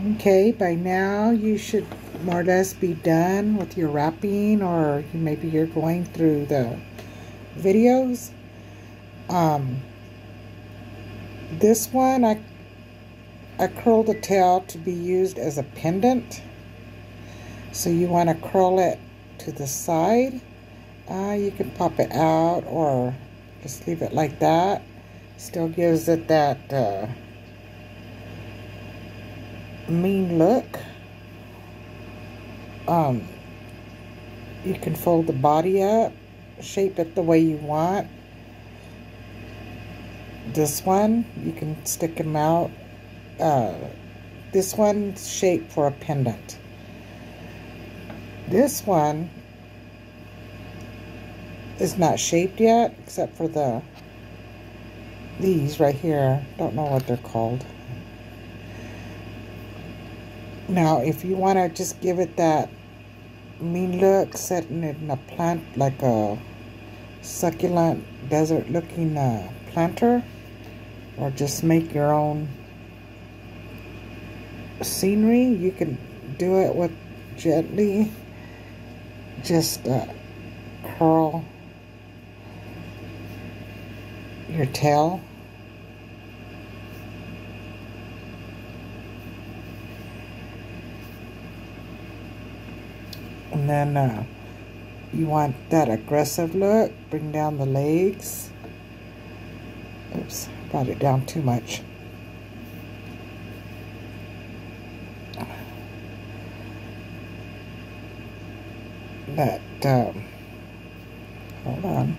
Okay, by now you should more or less be done with your wrapping, or maybe you're going through the videos. This one I curled the tail to be used as a pendant. So you want to curl it to the side. You can pop it out or just leave it like that. Still gives it that mean look. You can fold the body up, shape it the way you want. This one, you can stick them out. This one's shaped for a pendant. This one is not shaped yet, except for these right here. Don't know what they're called. Now, if you want to just give it that mean look, setting it in a plant, like a succulent desert looking planter, or just make your own scenery, you can do it with gently just curl your tail. And then you want that aggressive look. Bring down the legs. Oops, brought it down too much. Hold on.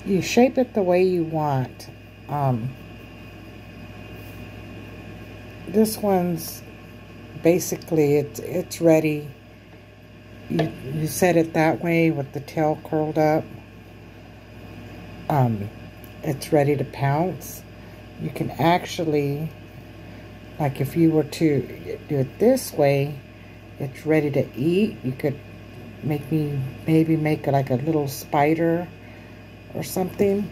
You shape it the way you want. This one's basically it's ready. You set it that way with the tail curled up. It's ready to pounce. You can actually, like if you were to do it this way, it's ready to eat. You could maybe make it like a little spider or something,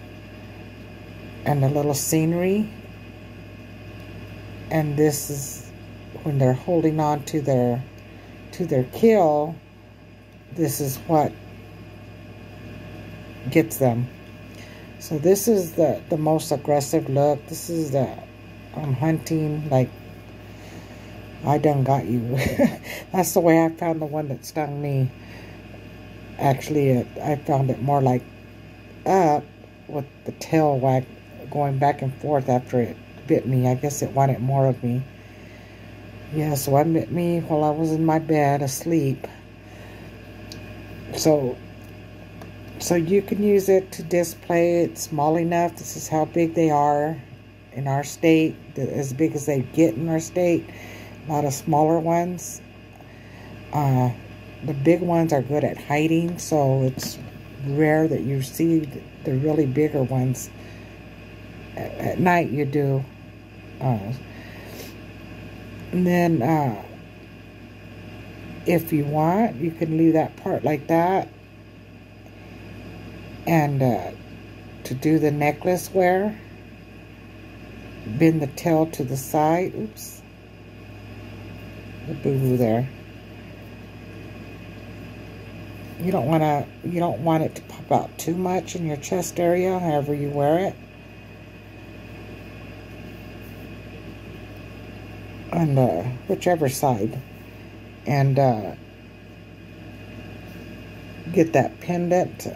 and a little scenery. And this is when they're holding on to their kill. This is what gets them. So this is the most aggressive look. This is I'm hunting, like I done got you. That's the way I found the one that stung me. Actually, I found it more like up with the tail going back and forth after it bit me. I guess it wanted more of me. Yeah, so it bit me while I was in my bed asleep. So you can use it to display it small enough. This is how big they are in our state, as big as they get in our state. A lot of smaller ones. The big ones are good at hiding, so it's rare that you see the really bigger ones. At night you do. And then if you want, you can leave that part like that. And to do the necklace wear, bend the tail to the side. Oops. The boo-boo there. You don't want it to pop out too much in your chest area, however you wear it. On whichever side. And get that pendant.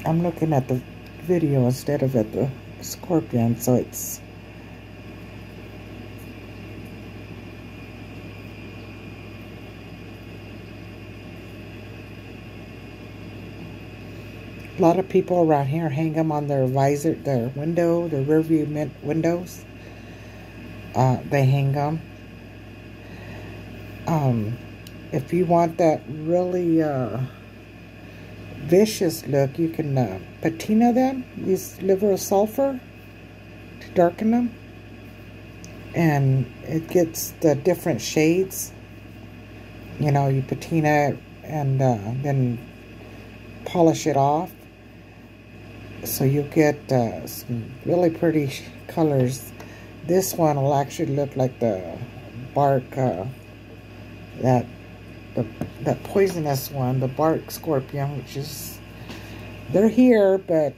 I'm looking at the video instead of at the scorpion, so it's a lot of people around here hang them on their visor, their window, their rear view windows. They hang them. If you want that really vicious look, you can patina them. Use liver of sulfur to darken them. And it gets the different shades. You know, you patina it and then polish it off. So you'll get some really pretty colors. This one will actually look like the bark, that poisonous one, the bark scorpion, which is, they're here, but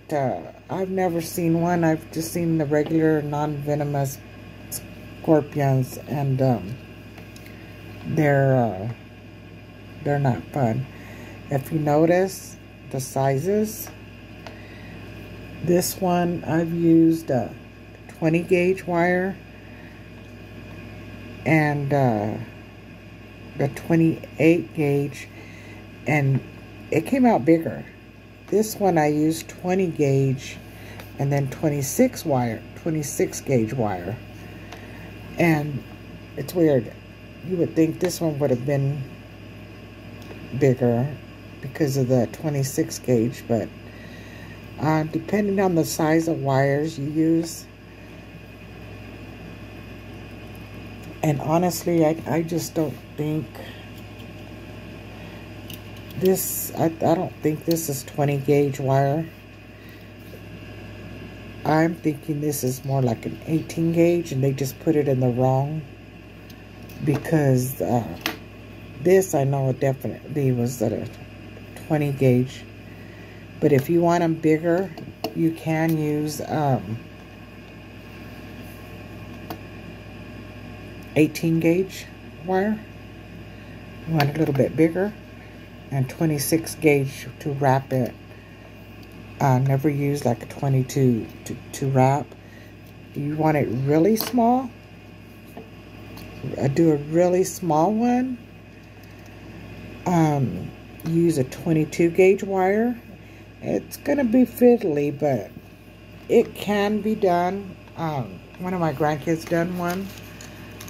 I've never seen one. I've just seen the regular non-venomous scorpions, and they're not fun. If you notice the sizes, this one I've used 20 gauge wire, and the 28 gauge, and it came out bigger. This one I used 20 gauge and then 26 gauge wire. And it's weird. You would think this one would have been bigger because of the 26 gauge, but depending on the size of wires you use. And honestly, I just don't think this, I don't think this is 20 gauge wire. I'm thinking this is more like an 18 gauge, and they just put it in the wrong, because this I know it definitely was at a 20 gauge. But if you want them bigger, you can use 18 gauge wire. You want it a little bit bigger, and 26 gauge to wrap it. Never use like a 22 to wrap. You want it really small, do a really small one. Use a 22 gauge wire. It's gonna be fiddly, but it can be done. One of my grandkids done one,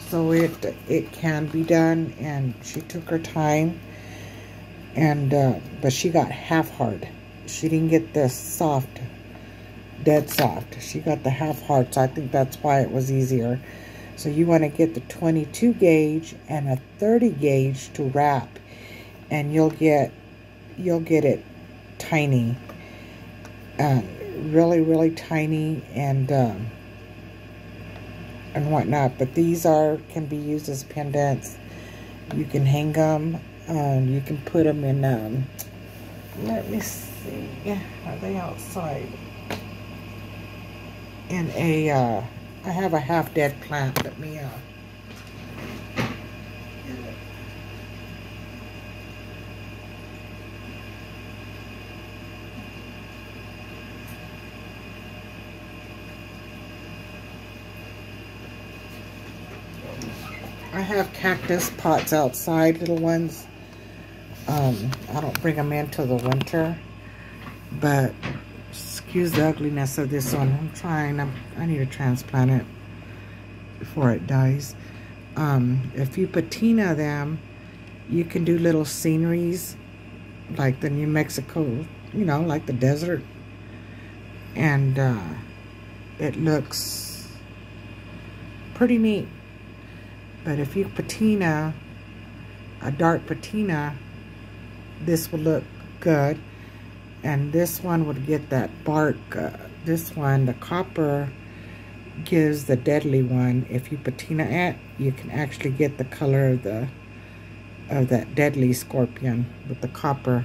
so it can be done, and she took her time, and but she got half hard. She didn't get the soft, dead soft. She got the half hard, so I think that's why it was easier. So you want to get the 22 gauge and a 30 gauge to wrap, and you'll get it tiny, really tiny, and whatnot. But these can be used as pendants. You can hang them. You can put them in. Let me see. Are they outside? In a. I have a half dead plant. Let me. I have cactus pots outside, little ones. I don't bring them in till the winter, but excuse the ugliness of this one. I'm trying. I need to transplant it before it dies. If you patina them, you can do little sceneries like the New Mexico, like the desert, and it looks pretty neat. But if you patina, a dark patina, this will look good. And this one would get that bark. This one, the copper, gives the deadly one. If you patina it, you can actually get the color of that deadly scorpion with the copper.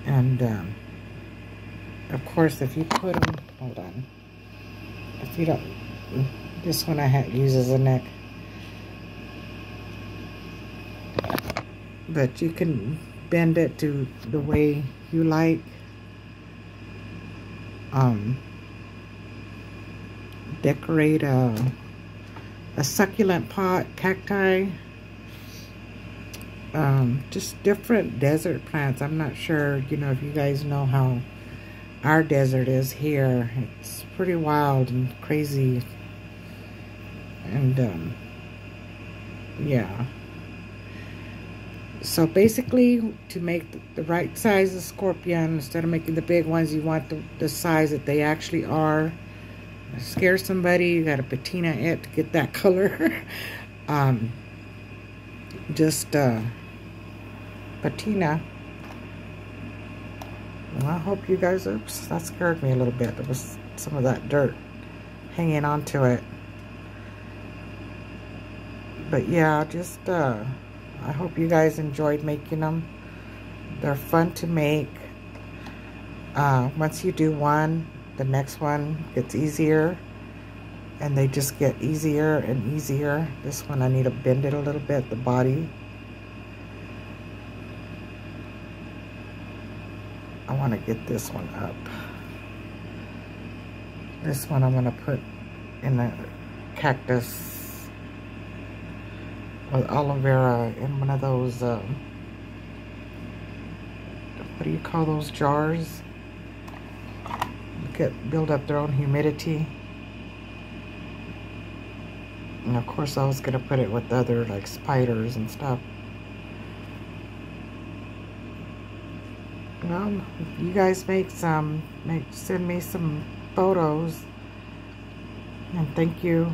And of course, if you put them, hold on. If you don't, this one I use as a neck. But you can bend it to the way you like. Decorate a succulent pot, cacti, just different desert plants. I'm not sure, if you guys know how our desert is here. It's pretty wild and crazy, and yeah. So basically, to make the right size of scorpion, instead of making the big ones, you want the size that they actually are. Scare somebody, you gotta patina it to get that color. Just patina And I hope you guys, oops, that scared me a little bit. There was some of that dirt hanging onto it. But yeah, just, I hope you guys enjoyed making them. They're fun to make. Once you do one, the next one gets easier. And they just get easier and easier. This one I need to bend it a little bit, the body. I want to get this one up. This one I'm going to put in a cactus with aloe vera in one of those, what do you call those jars? Build up their own humidity. And of course I was going to put it with other like spiders and stuff. Well, if you guys send me some photos. And thank you